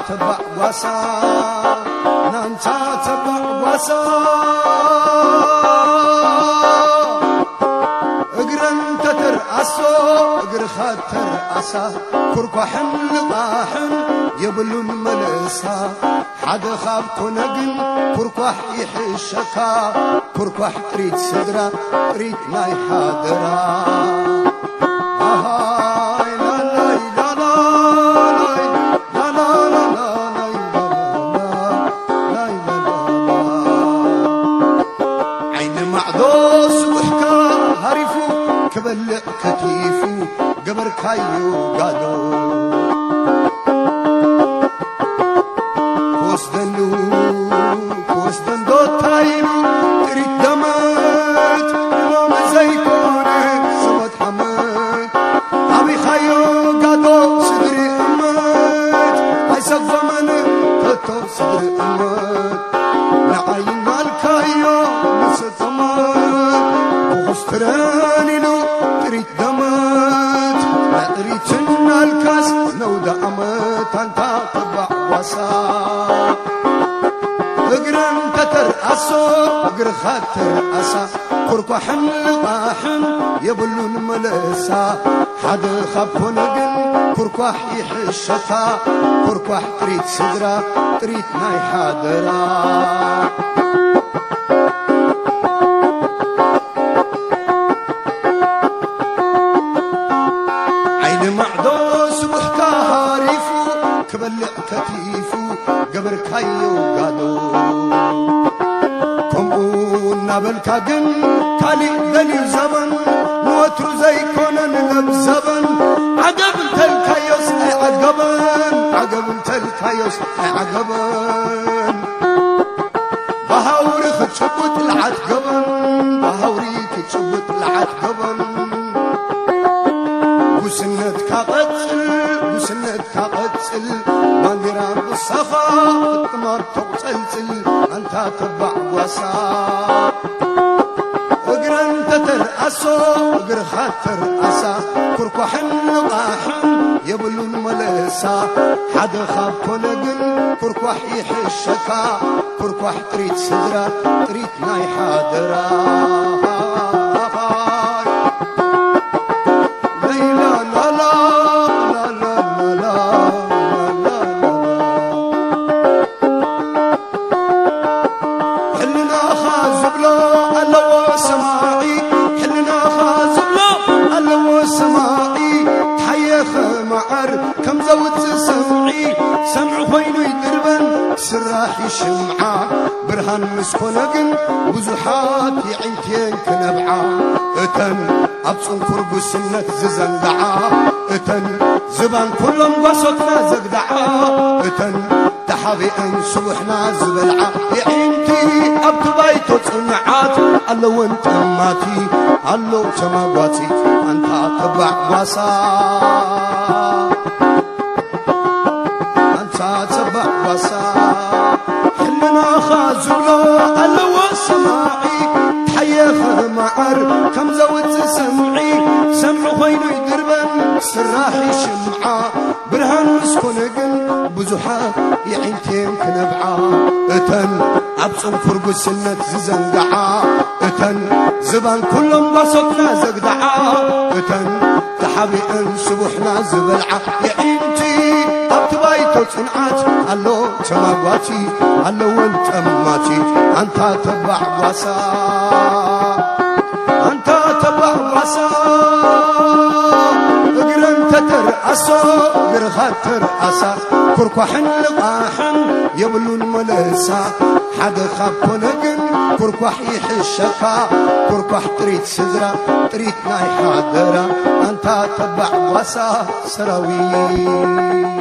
تبع واسا نانتا تبع واسا اقرن تتر اسو اقر خاتر اسا كركحن لقاحن يبلون ملسا حد خاب كنقن كركح يحشكا كركح تريد صدرا تريد ناي حاضرا كبلع كتيفو قبر كايو قالو كوسدن دو تايرو تريد دمت يوم زيكون سمت حمد عبي خايو قادو صدري امت هاي سفمن تتو صدري امت نعين مالكايو نستمت وغستراني لو تريد دمت لا تريد سن الكاس لو دعمت انت طبع وسا اقرن تتر اسو اقر خاتر اسا كركحن لقاحن يبلون ملسا حد خبون قن كركح يحشتا كركح تريد صدرا تريد ناي حاضرا كبلع كتيفو قبر كايو قالو كمون بالكاقن كالي دليل زمن نوترو زي كونن لب زبن عقب تلكايوس عقبن عقب تلكايوس عقبن بهاوري خشبت العتقبن بهاوري خشبت العتقبن وسنت كاقتل وسنت كاقتل بانديرا بالصخا التمر تقتلتل انت تبع وسا اقرن تتر اسو اقر خاتر اسا كركحن لقاحن يبلون ملسا حد خاب كونقن كركح يحشكا كركح تريد صدرا تريد ناي حاضرا كم زود سمعي سمع خوينو يدربن سراحي شمعة برهان مسكونقن بزحات يعينتين كنبعة اتن ابصن كربو سنة ززندعة اتن زبان كلهم وسطنا زقدعة اتن تحابئن سبحنا زبلعة يعينتي ابتبايتو صنعات اللو انت ماتي اللو تماقاتي انت تبع واسا تبع وسا حلنا خازلو اللو سماعي تحيخ معر كم زود سمعي سمع خوينو يدربن سراحي شمعة برهان مسكونقن بزحات يعينتين كنبعة اتن ابصن فرقو سنة ززندعة اتن زبان كلهم بصقنا زقدعة اتن تحابئن سبحنا زبلعة يعينتي ابتبايتو صنعات اللو تماقاتي اللو انت اماتي انت تبع واسا انت تبع واسا اقرن تتر اسو اقر خاتر اسا كركحن لقاحن يبلون ملسا حد خاب كونقن كركح يحشكا كركح تريد صدرا تريد ناي حاضرا انت تبع واسا سراوي